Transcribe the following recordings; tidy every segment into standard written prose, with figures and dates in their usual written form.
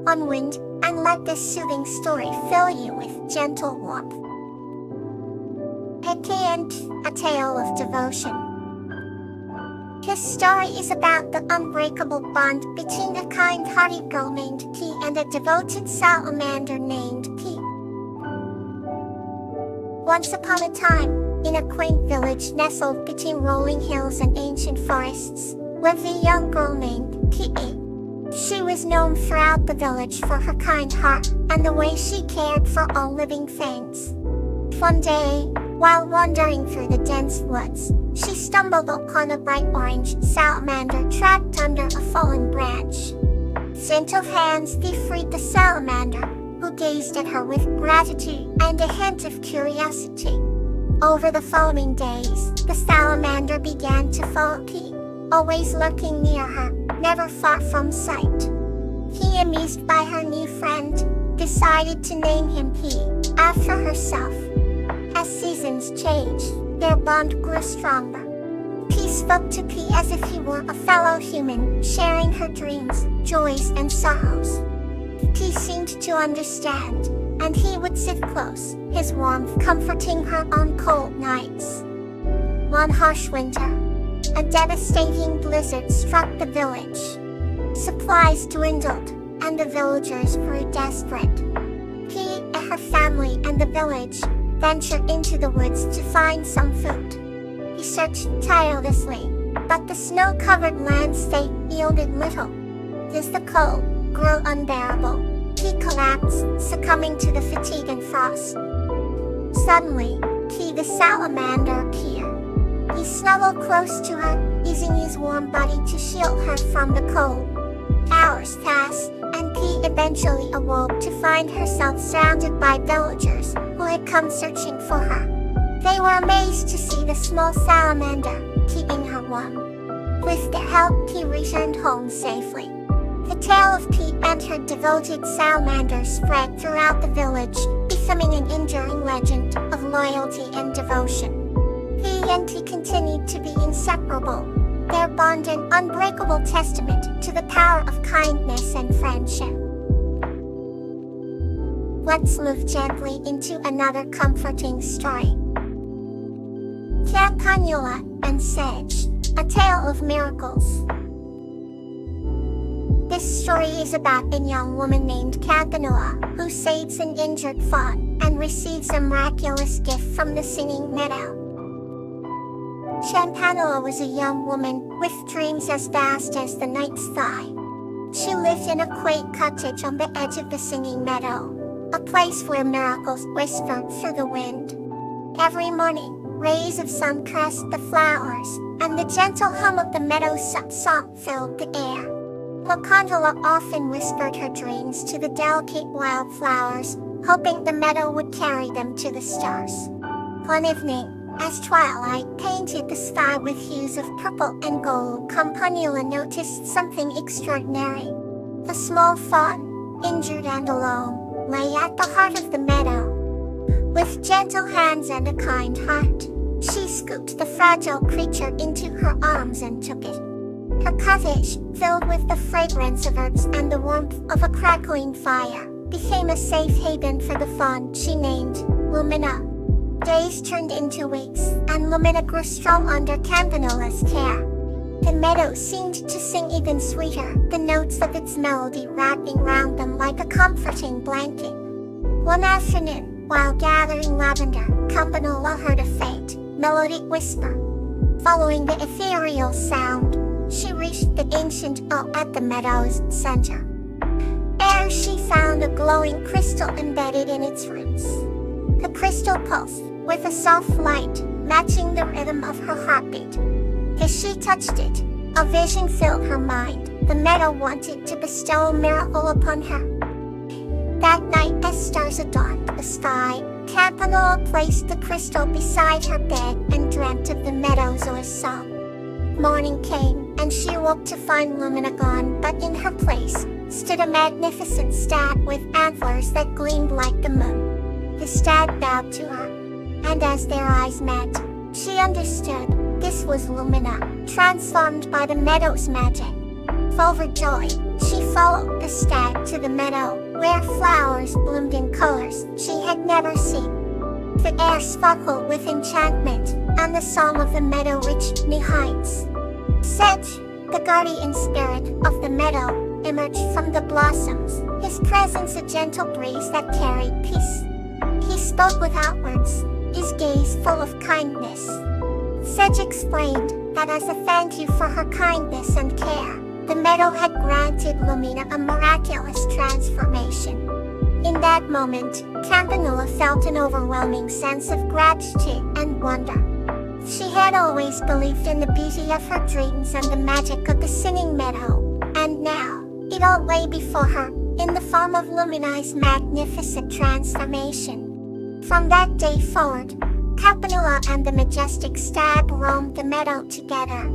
unwind, and let this soothing story fill you with gentle warmth. A Tale of Devotion. This story is about the unbreakable bond between a kind-hearted girl named P and a devoted salamander named P. Once upon a time, in a quaint village nestled between rolling hills and ancient forests, lived a young girl named P. She was known throughout the village for her kind heart and the way she cared for all living things. One day, while wandering through the dense woods, she stumbled upon a bright orange salamander trapped under a fallen branch. Gentle hands freed the salamander, who gazed at her with gratitude and a hint of curiosity. Over the following days, the salamander began to follow P, always lurking near her, never far from sight. P, amused by her new friend, decided to name him P, after herself. As seasons changed, their bond grew stronger. P spoke to P as if he were a fellow human, sharing her dreams, joys, and sorrows. P seemed to understand, and he would sit close, his warmth comforting her on cold nights. One harsh winter, a devastating blizzard struck the village. Supplies dwindled, and the villagers grew desperate. P, her family, and the village ventured into the woods to find some food. He searched tirelessly, but the snow-covered landscape yielded little. As the cold grew unbearable, P collapsed, succumbing to the fatigue and frost. Suddenly, P the salamander appeared. He snuggled close to her, using his warm body to shield her from the cold. Hours passed, and P eventually awoke to find herself surrounded by villagers who had come searching for her. They were amazed to see the small salamander keeping her warm. With their help, P returned home safely. The tale of P and her devoted salamander spread throughout the village, becoming an enduring legend of loyalty and devotion. P and T continued to be inseparable, their bond an unbreakable testament to the power of kindness and friendship. Let's move gently into another comforting story. Campanula and Sedge, A Tale of Miracles. This story is about a young woman named Campanula who saves an injured fawn and receives a miraculous gift from the singing meadow. Campanula was a young woman with dreams as vast as the night sky. She lived in a quaint cottage on the edge of the singing meadow, a place where miracles whispered through the wind. Every morning, rays of sun caressed the flowers, and the gentle hum of the meadow song filled the air. Campanula often whispered her dreams to the delicate wildflowers, hoping the meadow would carry them to the stars. One evening, as twilight painted the sky with hues of purple and gold, Campanula noticed something extraordinary. A small fawn, injured and alone, lay at the heart of the meadow. With gentle hands and a kind heart, she scooped the fragile creature into her arms and took it. Her cottage, filled with the fragrance of herbs and the warmth of a crackling fire, became a safe haven for the fawn she named Lumina. Days turned into weeks, and Lumina grew strong under Campanula's care. The meadow seemed to sing even sweeter, the notes of its melody wrapping round them like a comforting blanket. One afternoon, while gathering lavender, Campanula heard a faint, melodic whisper. Following the ethereal sound, she reached the ancient oak at the meadow's center. There she found a glowing crystal embedded in its roots. The crystal pulsed, with a soft light, matching the rhythm of her heartbeat. As she touched it, a vision filled her mind. The meadow wanted to bestow a miracle upon her. That night, as stars adorned the sky, Campanula placed the crystal beside her bed and dreamt of the meadow's song. Morning came, and she awoke to find Lumina gone, but in her place stood a magnificent stag with antlers that gleamed like the moon. The stag bowed to her, and as their eyes met, she understood this was Lumina, transformed by the meadow's magic. Overjoyed, she followed the stag to the meadow, where flowers bloomed in colors she had never seen. The air sparkled with enchantment, and the song of the meadow reached new heights. Sedge, the guardian spirit of the meadow, emerged from the blossoms, his presence a gentle breeze that carried peace. He spoke without words, his gaze full of kindness. Sedge explained that as a thank you for her kindness and care, the meadow had granted Lumina a miraculous transformation. In that moment, Campanula felt an overwhelming sense of gratitude and wonder. She had always believed in the beauty of her dreams and the magic of the singing meadow, and now, it all lay before her, in the form of Lumina's magnificent transformation. From that day forward, Campanula and the majestic stag roamed the meadow together,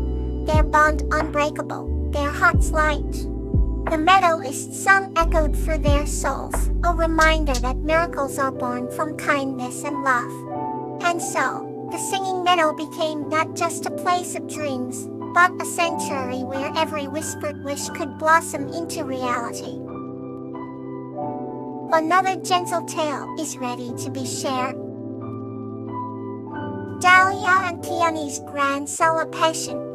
their bond unbreakable, their hearts light. The meadowist song echoed through their souls, a reminder that miracles are born from kindness and love. And so, the singing meadow became not just a place of dreams, but a sanctuary where every whispered wish could blossom into reality. Another gentle tale is ready to be shared. Dahlia and Peony's Grand Celebration.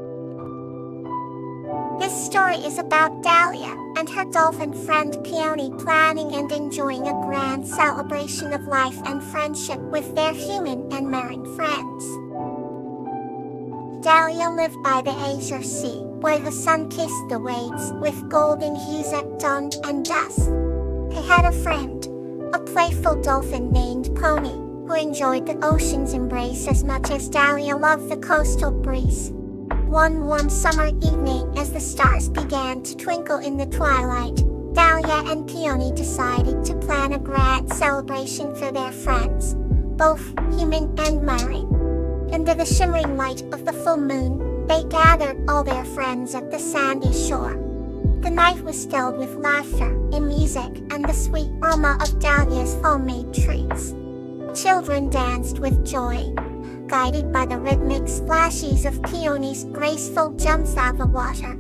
This story is about Dahlia and her dolphin friend Peony planning and enjoying a grand celebration of life and friendship with their human and marine friends. Dahlia lived by the azure sea, where the sun kissed the waves with golden hues at dawn and dusk. He had a friend, a playful dolphin named Pony, who enjoyed the ocean's embrace as much as Dahlia loved the coastal breeze. One warm summer evening, as the stars began to twinkle in the twilight, Dahlia and Peony decided to plan a grand celebration for their friends, both human and marine. Under the shimmering light of the full moon, they gathered all their friends at the sandy shore. The night was filled with laughter and music and the sweet aroma of Dahlia's homemade treats. Children danced with joy, guided by the rhythmic splashes of Peony's graceful jumps out of the water.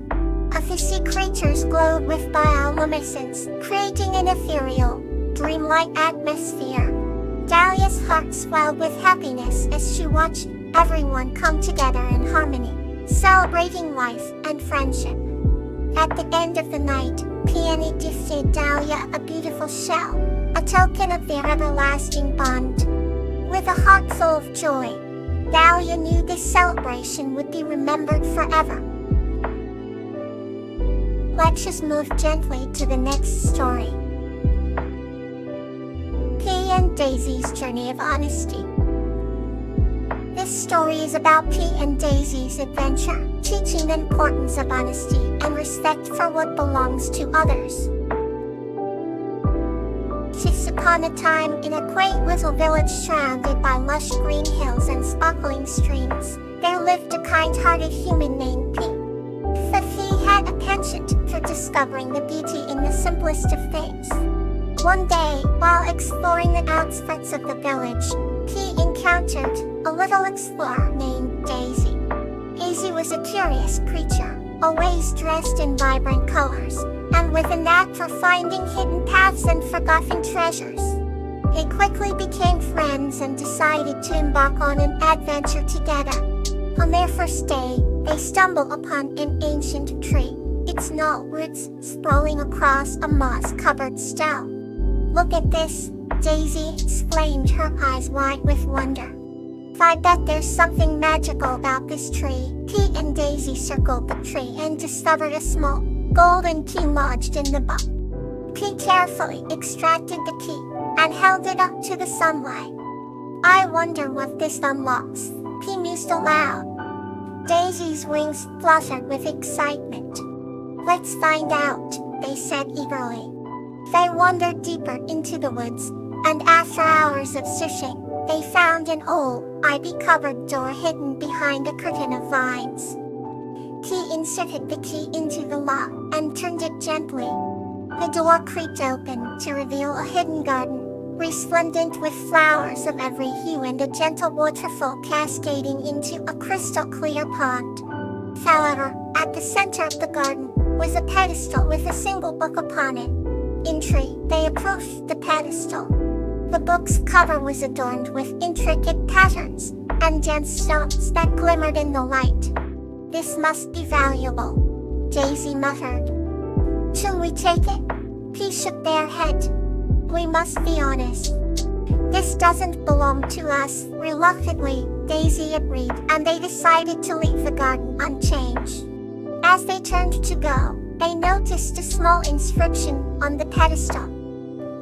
Fishy creatures glowed with bioluminescence, creating an ethereal, dreamlike atmosphere. Dahlia's heart swelled with happiness as she watched everyone come together in harmony, celebrating life and friendship. At the end of the night, Peony gifted Dahlia a beautiful shell, a token of their everlasting bond. With a heart full of joy, Dahlia knew this celebration would be remembered forever. Let's just move gently to the next story. Pea and Daisy's Journey of Honesty. This story is about Pea and Daisy's adventure, teaching the importance of honesty and respect for what belongs to others. Once upon a time, in a quaint little village surrounded by lush green hills and sparkling streams, there lived a kind-hearted human named Pea. He had a penchant for discovering the beauty in the simplest of things. One day, while exploring the outskirts of the village, Pea encountered a little explorer named Daisy. Daisy was a curious creature, always dressed in vibrant colors, and with a knack for finding hidden paths and forgotten treasures. They quickly became friends and decided to embark on an adventure together. On their first day, they stumbled upon an ancient tree, its gnarled roots sprawling across a moss-covered stone. "Look at this," Daisy exclaimed, her eyes wide with wonder. "I bet there's something magical about this tree." Pea and Daisy circled the tree and discovered a small, golden key lodged in the bark. Pea carefully extracted the key and held it up to the sunlight. "I wonder what this unlocks," Pea mused aloud. Daisy's wings fluttered with excitement. "Let's find out," they said eagerly. They wandered deeper into the woods, and after hours of searching, they found an old, ivy-covered door hidden behind a curtain of vines. Pea inserted the key into the lock and turned it gently. The door creaked open to reveal a hidden garden, resplendent with flowers of every hue and a gentle waterfall cascading into a crystal-clear pond. However, at the center of the garden, was a pedestal with a single book upon it. Entry, they approached the pedestal. The book's cover was adorned with intricate patterns and gemstones that glimmered in the light. This must be valuable, Daisy muttered. Shall we take it? P shook their head. We must be honest. This doesn't belong to us. Reluctantly, Daisy agreed, and they decided to leave the garden unchanged. As they turned to go, they noticed a small inscription on the pedestal.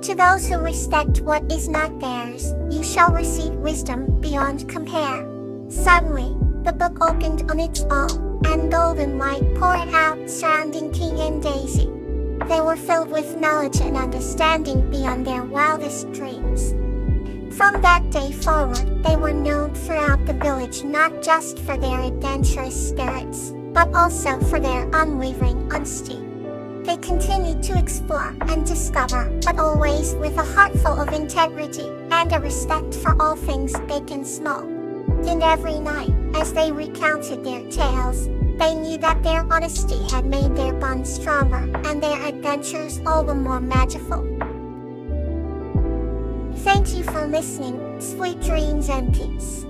To those who respect what is not theirs, you shall receive wisdom beyond compare. Suddenly, the book opened on its own, and golden light poured out surrounding King and Daisy. They were filled with knowledge and understanding beyond their wildest dreams. From that day forward, they were known throughout the village not just for their adventurous spirits, but also for their unwavering honesty. They continued to explore and discover, but always with a heart full of integrity and a respect for all things big and small. And every night, as they recounted their tales, they knew that their honesty had made their bond stronger and their adventures all the more magical. Thank you for listening. Sweet dreams and peace.